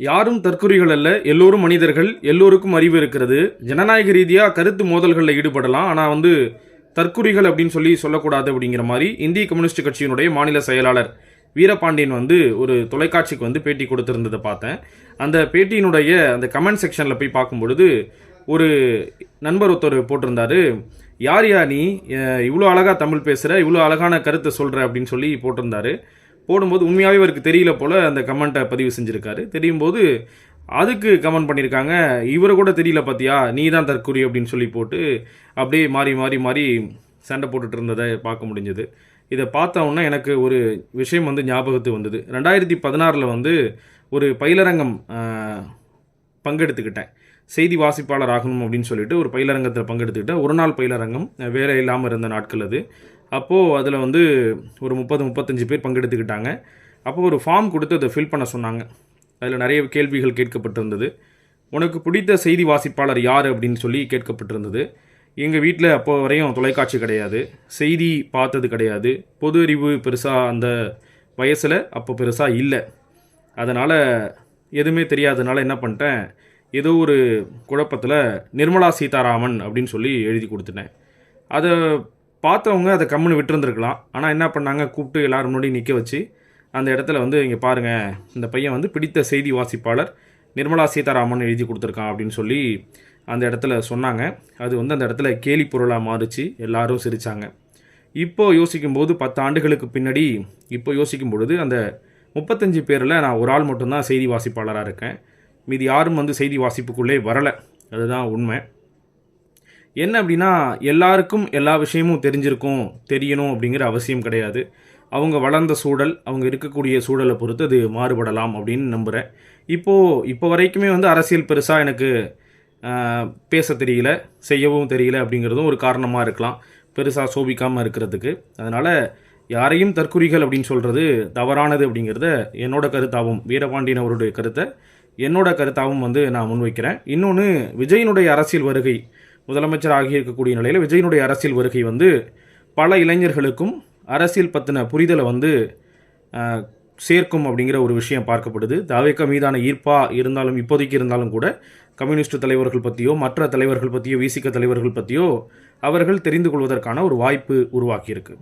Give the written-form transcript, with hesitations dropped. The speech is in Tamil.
யாரும் தற்குறிகள் அல்ல, எல்லோரும் மனிதர்கள், எல்லோருக்கும் அறிவு இருக்கிறது. ஜனநாயக ரீதியாக கருத்து மோதல்களில் ஈடுபடலாம், ஆனால் தற்குறிகள் அப்படின்னு சொல்லக்கூடாது அப்படிங்கிற மாதிரி இந்திய கம்யூனிஸ்ட் கட்சியினுடைய மாநில செயலாளர் வீரபாண்டியன் ஒரு தொலைக்காட்சிக்கு பேட்டி கொடுத்துருந்ததை பார்த்தேன். அந்த பேட்டியினுடைய அந்த கமெண்ட் செக்ஷனில் போய் பார்க்கும்பொழுது ஒரு நண்பர் ஒருத்தர் போட்டிருந்தாரு, யார் நீ இவ்வளோ அழகாக தமிழ் பேசுகிற, இவ்வளோ அழகான கருத்தை சொல்கிற அப்படின்னு சொல்லி போட்டிருந்தாரு. போடும்போது உண்மையாகவே இவருக்கு தெரியல போல் அந்த கமெண்ட்டை பதிவு செஞ்சுருக்காரு. தெரியும் போது அதுக்கு கமெண்ட் பண்ணியிருக்காங்க, இவரை கூட தெரியல பார்த்தியா, நீ தான் தற்குறி அப்படின்னு சொல்லி போட்டு அப்படியே மாறி மாறி மாறி சண்டை போட்டுட்டு இருந்ததை பார்க்க முடிஞ்சது. இதை பார்த்தோன்னா எனக்கு ஒரு விஷயம் ஞாபகத்து வந்தது. 2016 ஒரு பயிலரங்கம் பங்கெடுத்துக்கிட்டேன். செய்தி வாசிப்பாளர் ஆகணும் அப்படின்னு சொல்லிட்டு ஒரு பயிலரங்கத்தில் பங்கெடுத்துக்கிட்டேன். ஒரு நாள் பயிலரங்கம், வேலை இல்லாமல் இருந்த நாட்கள் அது. அப்போது அதில் ஒரு 30-35 பேர் பங்கெடுத்துக்கிட்டாங்க. அப்போது ஒரு ஃபார்ம் கொடுத்து அதை ஃபில் பண்ண சொன்னாங்க. அதில் நிறைய கேள்விகள் கேட்கப்பட்டிருந்தது. உனக்கு பிடித்த செய்தி வாசிப்பாளர் யார் அப்படின்னு சொல்லி கேட்கப்பட்டிருந்தது. எங்கள் வீட்டில் அப்போ வரையும் தொலைக்காட்சி கிடையாது, செய்தி பார்த்தது கிடையாது, பொது அறிவு பெருசாக அந்த வயசில் அப்போ பெருசாக இல்லை. அதனால் எதுவுமே தெரியாததுனால என்ன பண்ணிட்டேன், ஏதோ ஒரு குழப்பத்தில் நிர்மலா சீதாராமன் அப்படின்னு சொல்லி எழுதி கொடுத்துட்டேன். அதை பார்த்தவங்க அதை கம்முன்னு விட்டுருந்துருக்கலாம். ஆனால் என்ன பண்ணாங்க, கூப்பிட்டு எல்லோரும் முன்னாடி நிற்க வச்சு அந்த இடத்துல இங்கே பாருங்கள், இந்த பையன் பிடித்த செய்தி வாசிப்பாளர் நிர்மலா சீதாராமன் எழுதி கொடுத்துருக்கான் அப்படின்னு சொல்லி அந்த இடத்துல சொன்னாங்க. அது அந்த இடத்துல கேலி பொருளாக மாறிச்சு. எல்லாரும் சிரித்தாங்க. இப்போது யோசிக்கும்போது 10 ஆண்டுகளுக்கு பின்னாடி இப்போ யோசிக்கும் பொழுது அந்த 35 பேரில் நான் ஒரு ஆள் மட்டும்தான் செய்தி வாசிப்பாளராக இருக்கேன். மீதி யாரும் செய்தி வாசிப்புக்குள்ளே வரலை. அதுதான் உண்மை. என்ன அப்படின்னா, எல்லாருக்கும் எல்லா விஷயமும் தெரியணும் அப்படிங்கிற அவசியம் கிடையாது. அவங்க வளர்ந்த சூழல், அவங்க இருக்கக்கூடிய சூழலை பொறுத்து அது மாறுபடலாம் அப்படின்னு நம்புகிறேன். இப்போ வரைக்குமே அரசியல் பெருசாக எனக்கு பேச தெரியல, செய்யவும் தெரியல அப்படிங்கிறதும் ஒரு காரணமாக இருக்கலாம், பெருசாக சோபிக்காமல் இருக்கிறதுக்கு. அதனால் யாரையும் தற்குறிகள் அப்படின்னு சொல்கிறது தவறானது அப்படிங்கிறத என்னோட கருத்தாகவும், வீரபாண்டியன் அவருடைய கருத்தை என்னோட கருத்தாகவும் நான் முன்வைக்கிறேன். இன்னொன்று, விஜயனுடைய அரசியல் வருகை, முதலமைச்சர் ஆகியிருக்கக்கூடிய நிலையில் விஜயனுடைய அரசியல் வருகை பல இளைஞர்களுக்கும் அரசியல் பற்றின புரிதலை சேர்க்கும் அப்படிங்கிற ஒரு விஷயம் பார்க்கப்படுது. தாவேகா மீதான ஈர்ப்பாக இப்போதைக்கு இருந்தாலும் கூட கம்யூனிஸ்ட் தலைவர்கள் பற்றியோ மற்ற தலைவர்கள் பற்றியோ விசிக தலைவர்கள் பற்றியோ அவர்கள் தெரிந்து கொள்வதற்கான ஒரு வாய்ப்பு உருவாக்கியிருக்கு.